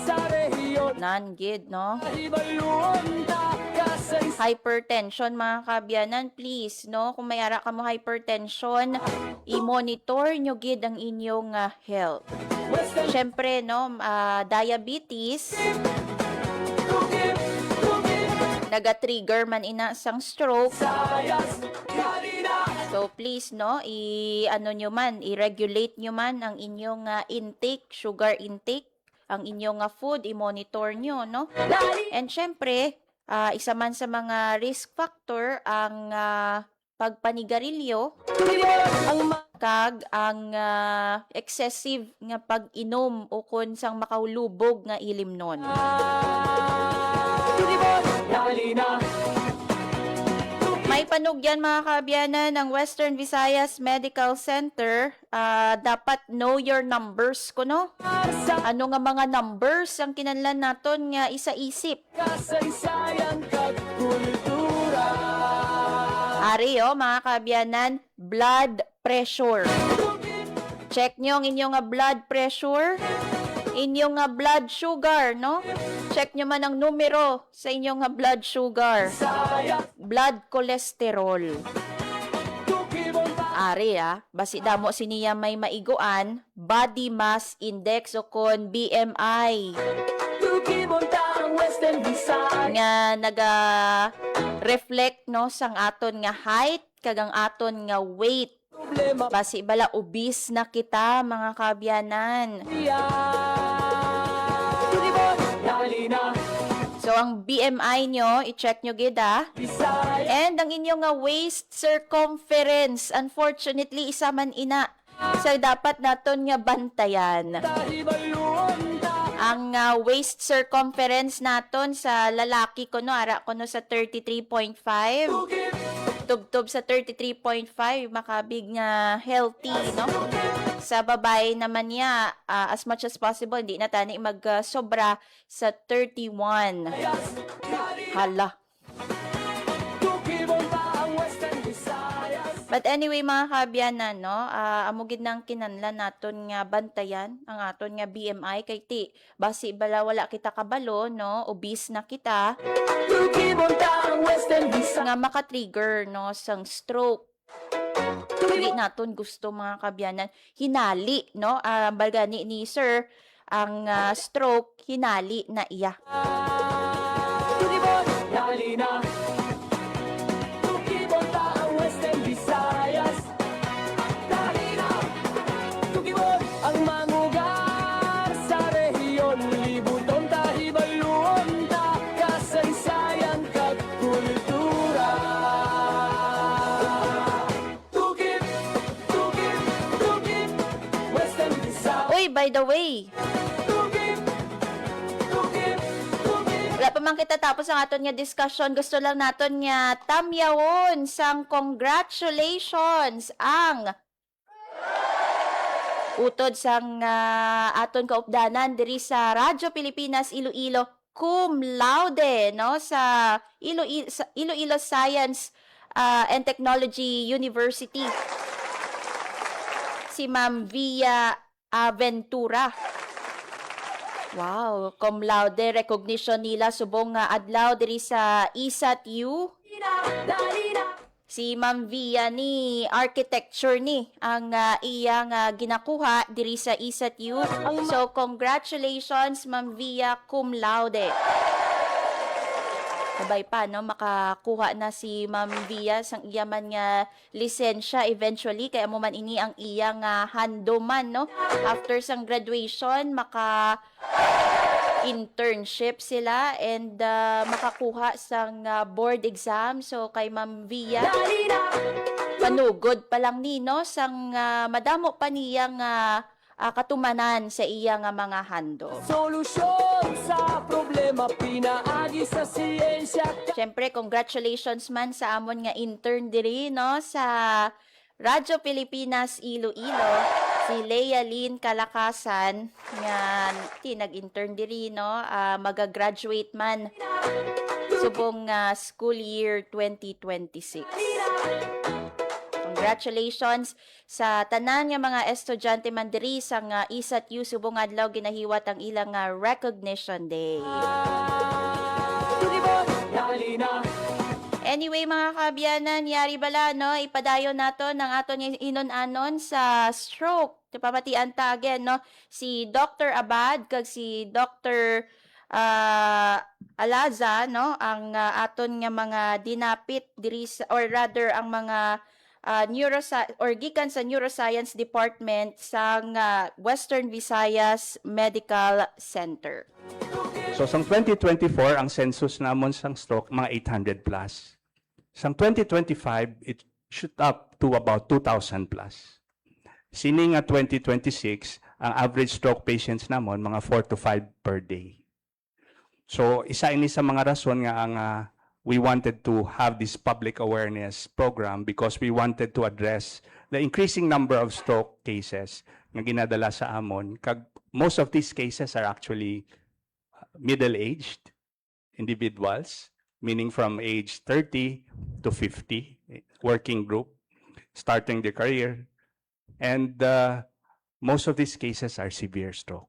[SPEAKER 2] Sa rehiyon
[SPEAKER 3] non-gid, no,
[SPEAKER 2] Hibaluan ta kasay
[SPEAKER 3] hypertension, mga kabyanan, please, no, kung may ara ka mo hypertension, i-monitor nyo gid ang inyong health. Syempre, no, diabetes,
[SPEAKER 2] Tugib,
[SPEAKER 3] naga-trigger man ina sang stroke.
[SPEAKER 2] Sayas Kalina
[SPEAKER 3] So please, no, i-regulate nyo man ang inyong intake, sugar intake, ang inyong food, i-monitor nyo, no? And syempre, isa man sa mga risk factor ang pagpanigarilyo, kag ang excessive nga pag-inom o kun sang makaulubog nga ilimnon.
[SPEAKER 2] Kalina
[SPEAKER 3] May panugyan, mga kaabyanan, ng Western Visayas Medical Center. Dapat know your numbers ko, no? Ano nga mga numbers ang kinahanglan naton nga isa-isip?
[SPEAKER 2] Kasaysayan kag kultura
[SPEAKER 3] Ari, mga kaabyanan, blood pressure. Check nyo ang inyong blood pressure, inyong blood sugar, no? Check nyo man ang numero sa inyong blood sugar, blood cholesterol. Ari, basi damo siniya may maiguan, body mass index o kon BMI.
[SPEAKER 2] Tugibon ta ang Western Visayas
[SPEAKER 3] Nga naga-reflect, no, sang aton nga height, kagang aton nga weight.
[SPEAKER 2] Problema
[SPEAKER 3] Basi bala obese na kita, mga kabyanan.
[SPEAKER 2] Tugibon Kalina
[SPEAKER 3] So ang BMI nyo, i-check nyo gid
[SPEAKER 2] Visayas
[SPEAKER 3] And ang inyong waist circumference, unfortunately, isa man ina. So dapat naton nga bantayan.
[SPEAKER 2] Hibaluan ta
[SPEAKER 3] Ang waist circumference naton sa lalaki ko, no, ara ko no sa 33.5. Tubtob sa 33.5, makabig nga healthy, no? Sa babae naman niya, as much as possible, hindi na tani mag-sobra sa 31. Hala.
[SPEAKER 2] Tugibon ta ang Western Visayas
[SPEAKER 3] But anyway, mga kabyanan, no, amugid nang kinanlan naton nga bantayan ang aton nga BMI kay ti basi bala wala kita kabalo, no, obese na kita,
[SPEAKER 2] Tugibon ta ang Western Visayas
[SPEAKER 3] nga maka-trigger, no, sang stroke. Hindi naton gusto, mga kabyanan, hinali, no, balgani ni sir ang stroke, hinali na iya.
[SPEAKER 2] Tugibon Kalina Tugibon ta ang Western Visayas Kalina Tugibon ang mangugar sa rehiyon libuton ta hibaluon ta kasaysayan kag kultura Tugib Western Visayas
[SPEAKER 3] Uy, by the way,
[SPEAKER 2] Tugib
[SPEAKER 3] wala pa man kita tapos ang aton nga discussion. Gusto lang naton nga tamyawon sang congratulations ang utod sang aton kaupdanan diri sa Radyo Pilipinas Iloilo cum laude, no, sa Iloilo Science and Technology University, si Ma'am Via Aventura. Wow, cum laude recognition nila subong nga adlaw diri sa ISAT-U. Si Ma'am Via ni architecture ni ang iyang ginakuha diri sa ISAT-U. So congratulations, Ma'am Via, cum laude. Sabay pa, no, makakuha na si Ma'am Via sang iya man nga lisensya eventually, kaya mo man ini ang iyang handoman, no, after sang graduation maka internship sila and makakuha sang board exam. So kay Ma'am Via, panugod pa lang ni, no, sang madamo pa niyang katumanan sa iyang mga hando.
[SPEAKER 2] Solusyon sa problema pinaagi sa siyensya.
[SPEAKER 3] Siyempre, congratulations man sa amon nga intern diri, no, sa Radyo Pilipinas Iloilo, si Lea Lynn Kalakasan, nga nag-intern diri, no, magagraduate man subong school year 2026. Congratulations sa tanan nga mga estudyante man diri sa nga ISAT-U subong adlaw ginahiwat ang ilang nga recognition day. Anyway, mga kaabyanan, yari bala, no? Ipadayon nato ng aton inon-anon sa stroke. Pamatian ta again, no? Si Dr. Abad, kag si Dr. Alaza, no? Ang aton nga mga dinapit diri or rather ang mga gikan sa Neuroscience Department sa Western Visayas Medical Center.
[SPEAKER 12] So, sang 2024, ang census namon sang stroke, mga 800 plus. Sang 2025, it shoot up to about 2,000 plus. Sini nga 2026, ang average stroke patients namon, mga 4 to 5 per day. So, isa ini sa mga rason nga ang we wanted to have this public awareness program because we wanted to address the increasing number of stroke cases nga ginadala sa amon. Most of these cases are actually middle-aged individuals, meaning from age 30 to 50, working group, starting their career. And most of these cases are severe stroke.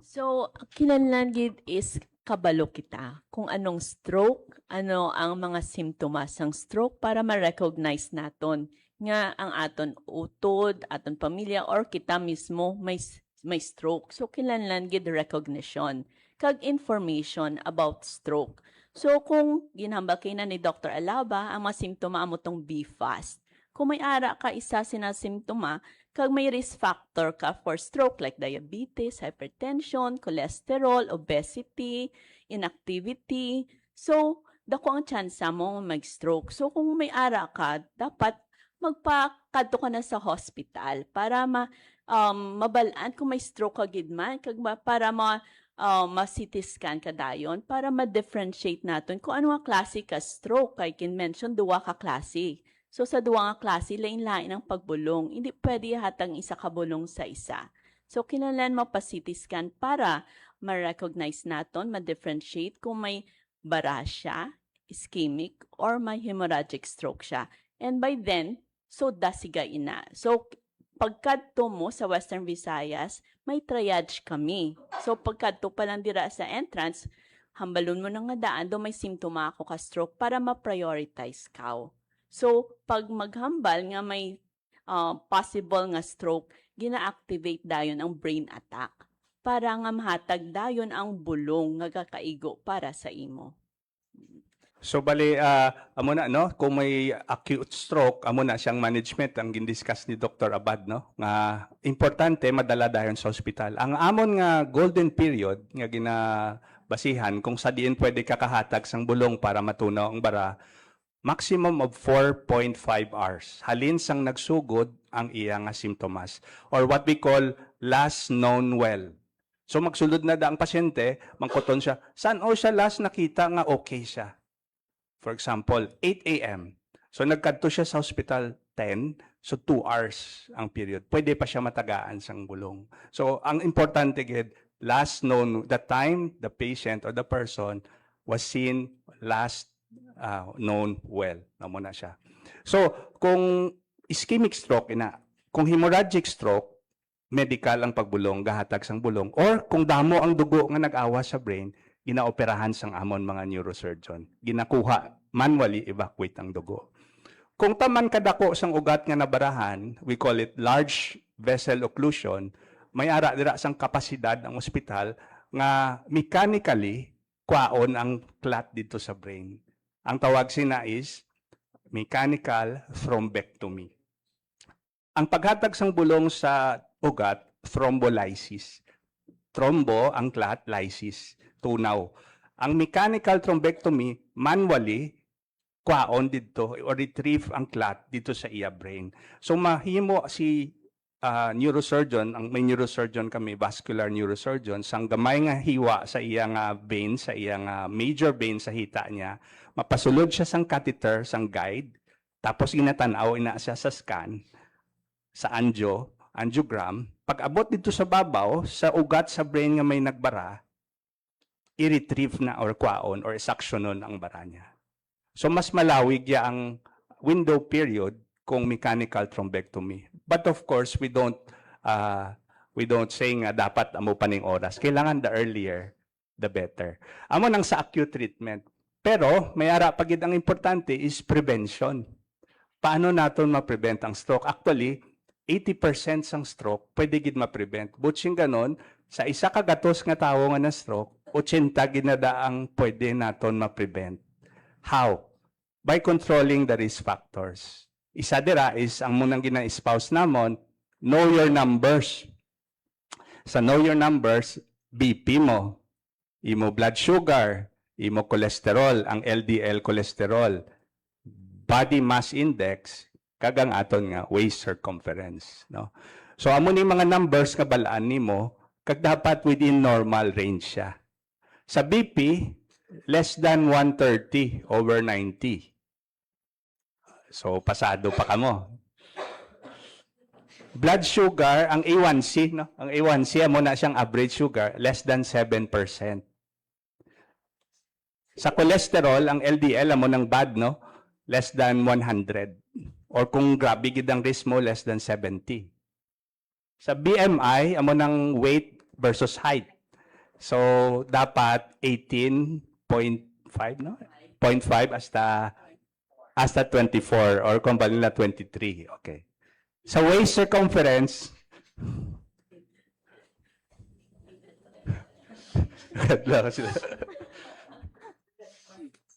[SPEAKER 14] So, kinahanglan gid is kabalo kita kung anong stroke, ano ang mga simptomas ng stroke para ma-recognize naton nga ang aton utod, aton pamilya or kita mismo may stroke. So, kinahanglan gid recognition kag information about stroke. So, kung ginhambal kay na ni Dr. Alaba, ang mga simptoma amo tong be fast. Kung may ara ka isa sina simptoma, kag may risk factor ka for stroke like diabetes, hypertension, cholesterol, obesity, inactivity. So, dako ang chance mo mag-stroke. So, kung may ara ka, dapat magpakadto ka na sa hospital para mabalaan kung may stroke ka gid man, kag para ma-CT scan ka dayon para ma-differentiate natin kung ano nga klase ka stroke. Kay kin-mention, duwa ka klase. So sa duwa nga klase, lain-lain ang pagbulong. Hindi pwede hatang isa ka bulong sa isa. So kinahanglan mapa-CT scan para ma-recognize natin, ma-differentiate kung may bara siya, ischemic, or may hemorrhagic stroke siya. And by then, so dasiga ina. So pagkadto mo sa Western Visayas, may triage kami. So pagkadto pa lang dira sa entrance, hambalon mo nga daan, do may simptoma ako ka stroke para ma-prioritize ka. So pag maghambal nga may possible nga stroke, gina-activate dayon ang brain attack para nga mahatag dayon ang bulong nga kakaigo para sa imo.
[SPEAKER 12] So bali amo na no, kung may acute stroke, amo na siyang management ang gindiscuss ni Dr. Abad no, nga importante madala dayon sa ospital. Ang amon nga golden period nga ginabasihan kung sa diin pwede kakahatag sang bulong para matunaw ang bara, maximum of 4.5 hours. Halin sang nagsugod ang iya nga simptomas or what we call last known well. So magsulod na da ang pasyente, mangkuton siya, saan siya last nakita nga okay siya? For example, 8 a.m. So nagkadto siya sa hospital 10, so 2 hours ang period. Pwede pa siya matagaan sang bulong. So ang importante gid, last known, the time the patient or the person was seen last known well. Namo na siya. So kung ischemic stroke kung hemorrhagic stroke, medical ang pagbulong, gahatag sang bulong, or kung damo ang dugo nga nag-awa sa brain, ginaoperahan sang amon mga neurosurgeon. Ginakuha, manually evacuate ang dugo. Kung taman kadako sang ugat nga nabarahan, we call it large vessel occlusion, may ara dira sang kapasidad ang ospital nga mechanically kwaon ang clot dito sa brain. Ang tawag sina is mechanical thrombectomy. Ang paghatag sang bulong sa ugat, thrombolysis. Thrombo ang clot, lysis, tunaw. Ang mechanical thrombectomy, manually, kwaon dito or retrieve ang clot dito sa iya brain. So mahimo si neurosurgeon, may neurosurgeon kami, vascular neurosurgeon, sang gamay nga hiwa sa iya nga vein, sa iya nga major vein sa hita niya, mapasulod siya sang catheter, sang guide, tapos inatanaw ina siya sa scan, sa angiogram. Pag abot dito sa babaw, sa ugat sa brain nga may nagbara, i-retrieve na or kwaon or suctionon ang bara niya. So mas malawig ya ang window period kung mechanical thrombectomy. But of course, we don't say nga dapat amo pa ning oras. Kailangan the earlier, the better. Amo nang sa acute treatment. Pero may ara pagid ang importante is prevention. Paano naton ma-prevent ang stroke? Actually, 80% sang stroke pwede gid ma-prevent. Butsing ganon, sa isa ka gatos nga tawo nga na stroke, 80 ginada ang pwede naton ma-prevent. How? By controlling the risk factors. Isa dira is ang munang gina-espouse namon, know your numbers. Sa know your numbers, BP mo, imo blood sugar, imo cholesterol, ang LDL cholesterol, body mass index, kagang aton nga waist circumference, no? So amo ni mga numbers nga balaan nimo, kag dapat within normal range siya. Sa BP, less than 130 over 90. So pasado pa kamo. Blood sugar, ang A1C, no? Ang A1C amo na siyang average sugar, less than 7%. Sa cholesterol, ang LDL amo ng bad, no? Less than 100. Or kung grabe gid ang risk mo, less than 70. Sa BMI, amo ng weight versus height. So, dapat 18.5, no? 0.5 hasta 24 or kung bali na 23. Okay. Sa waist circumference,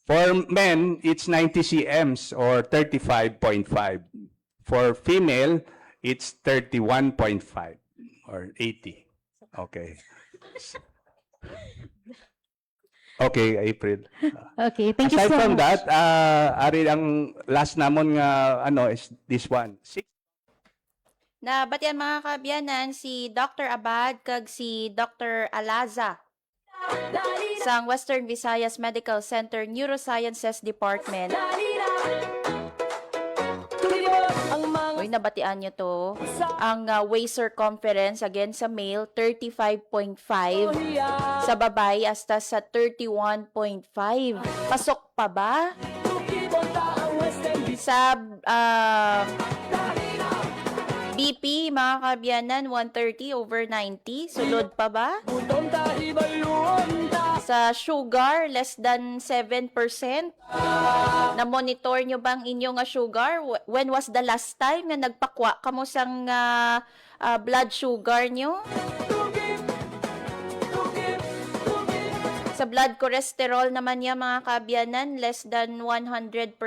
[SPEAKER 12] for men, it's 90 cms or 35.5. For female, it's 31.5 or 80. Okay. Okay, April.
[SPEAKER 13] Okay, thank you
[SPEAKER 12] Aside
[SPEAKER 13] so
[SPEAKER 12] from
[SPEAKER 13] much.
[SPEAKER 12] that, ari ang last namon nga ano is this one.
[SPEAKER 3] Na batian mga kaabyanan si Dr. Abad kag si Dr. Alaza sang Western Visayas Medical Center Neurosciences Department. Uy, nabatian nyo to. Ang waist circumference, again, sa male, 35.5. Sa babae, hasta sa 31.5. Pasok pa ba? Sa BP, mga kaabyanan, 130 over 90. Sulod pa ba? Sa sugar, less than 7%. Na-monitor nyo bang inyong sugar? When was the last time na nagpakwa kamo sang blood sugar nyo? Sa blood cholesterol naman niya, mga kaabyanan, less than 100%.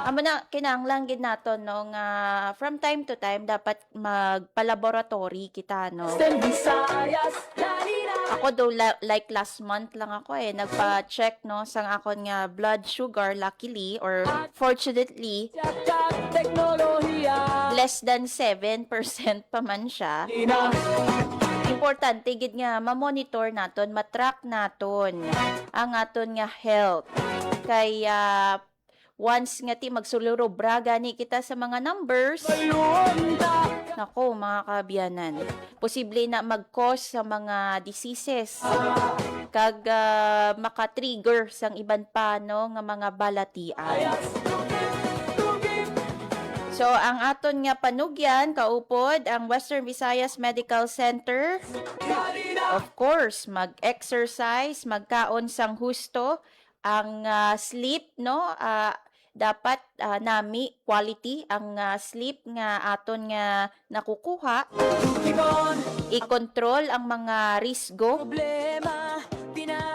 [SPEAKER 3] Amo na kinahanglan gid naton no nga from time to time dapat magpa-laboratory kita no. Ako do like last month lang ako nagpa-check no sang akon nga blood sugar, luckily or fortunately less than 7% pa man siya. Importante gid nga ma-monitor naton, ma-track naton ang aton nga health. Kaya once nga ti magsuluro braga ni kita sa mga numbers, nako mga kaabyanan, posible na mag-cause sa mga diseases kag maka-trigger sang iban pa no nga mga balatian. So ang aton nga panugyan kaupod ang Western Visayas Medical Center. Of course, mag-exercise, magkaon sang husto, ang sleep no dapat nami quality ang sleep nga aton nga nakukuha, i-control ang mga risgo.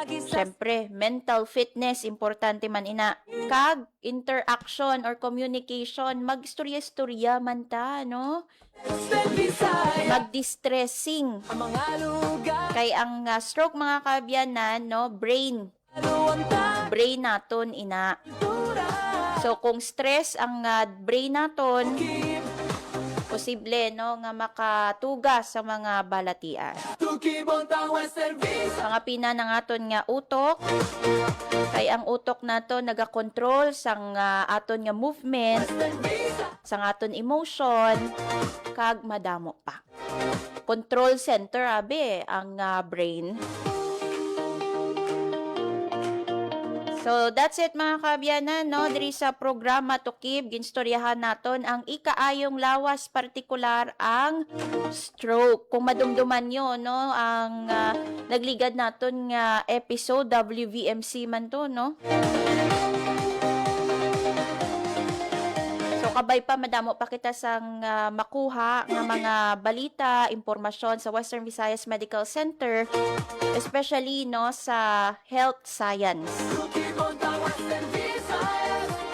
[SPEAKER 3] Siyempre, mental fitness importante man ina, kag interaction or communication, mag-istorya-istorya man ta no, mag-distressing kay ang stroke mga kaabyanan no, brain naton ina. So kung stress ang brain naton, posible no nga makatugas sa mga balatian. Mga pina ng aton nga utok, kay ang utok nato nagakontrol sang aton nga movement, sang aton emotion, kag madamo pa. Control center ang brain. So that's it mga kaabyanan, no? Diri sa programa Tukib, ginstoryahan naton ang ikaayong lawas, partikular ang stroke. Kung madumduman nyo, no, ang nagligad naton nga episode, WVMC man to, no? So kabay pa madamo pa kita sang makuha nga mga balita, impormasyon sa Western Visayas Medical Center, especially no sa health science.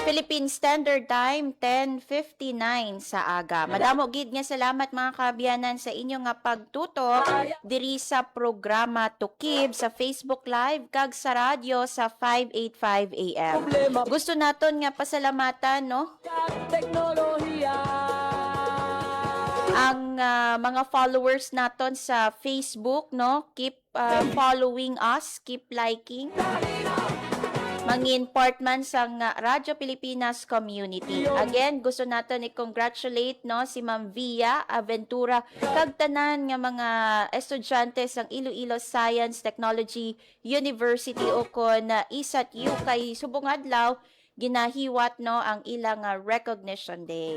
[SPEAKER 3] Philippine Standard Time 10:59 sa aga. Madamo gid nga salamat mga kaabyanan sa inyo nga pagtutok diri sa programa Tukib sa Facebook Live kag sa radyo sa 585 AM. Gusto naton nga pasalamatan no ang mga followers naton sa Facebook, no? Keep following us, keep liking. Mangin part man sa Radyo Pilipinas community. Again, gusto naton i-congratulate no si Ma'am Via Aventura kag tanan nga mga estudyante sang Iloilo Science Technology University o kon ISAT-U kay subong adlaw ginahiwat no ang ilang recognition day.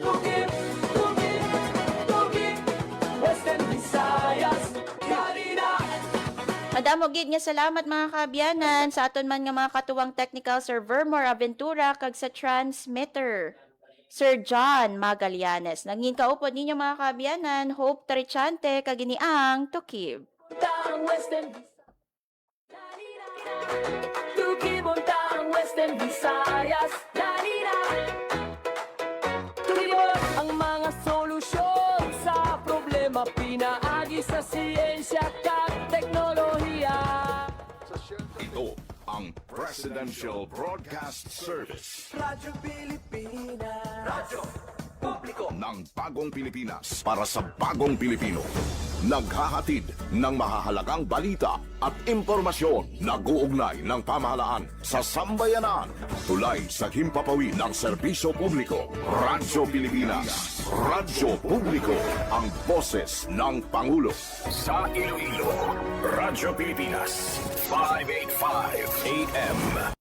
[SPEAKER 3] Madamo gid nga salamat mga kaabyanan sa aton man nga mga katuwang technical Sir Vermore Aventura kag sa transmitter Sir John Magallanes. Nangin kaupod ninyo mga kaabyanan, Hope Tarichante kag iniang Tukib.
[SPEAKER 2] Tukib ang Western Visayas. Tukib ang mga solusyon sa problema, pinaagi sa siyensya kag teknolohiya.
[SPEAKER 1] Ito ang Presidential Broadcast Service.
[SPEAKER 2] Radyo Pilipinas. Radyo Publiko
[SPEAKER 1] Ng bagong Pilipinas para sa bagong Pilipino. Naghahatid ng mahahalagang balita at impormasyon na guugnay ng pamahalaan sa sambayanan. Tulay sa himpapawid ng serbisyo publiko. Radyo Pilipinas. Radyo Publiko. Ang boses ng Pangulo. Sa Iloilo, Radyo Pilipinas. 585 AM.